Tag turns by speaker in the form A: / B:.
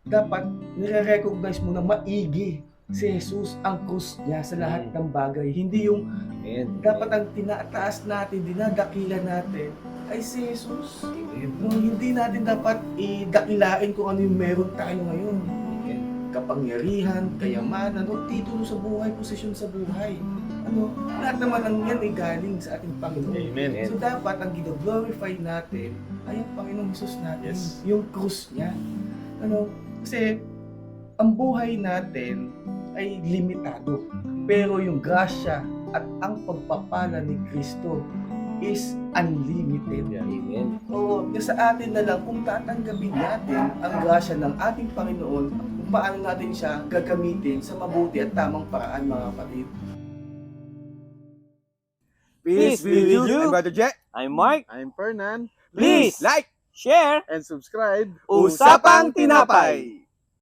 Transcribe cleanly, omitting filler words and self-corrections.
A: dapat nire-recognize mo na maigi si Jesus ang krus niya sa lahat ng bagay. Hindi yung dapat ang tinataas natin, dinadakilan natin ay si Jesus. No, hindi natin dapat idakilain kung ano yung meron tayo ngayon. Kapangyarihan, kayamanan, o titulo sa buhay, posisyon sa buhay. Ano, lahat naman ng yan ay galing sa ating Panginoon.
B: Amen.
A: So dapat ang gino-glorify natin ay ang Panginoong Jesus natin, yung krus niya. Ano, kasi ang buhay natin ay limitado. Pero yung grasya at ang pagpapala ni Kristo is unlimited.
B: Amen.
A: O sa atin na lang kung tatanggapin natin ang grasya ng ating Panginoon, kung paano natin siya gagamitin sa mabuti at tamang paraan, mga kapatid.
C: Peace be with you.
B: I'm Brother Jet.
C: I'm Mark.
B: I'm Fernan.
C: Please
B: like
C: share
B: and subscribe.
C: Usapang Tinapay.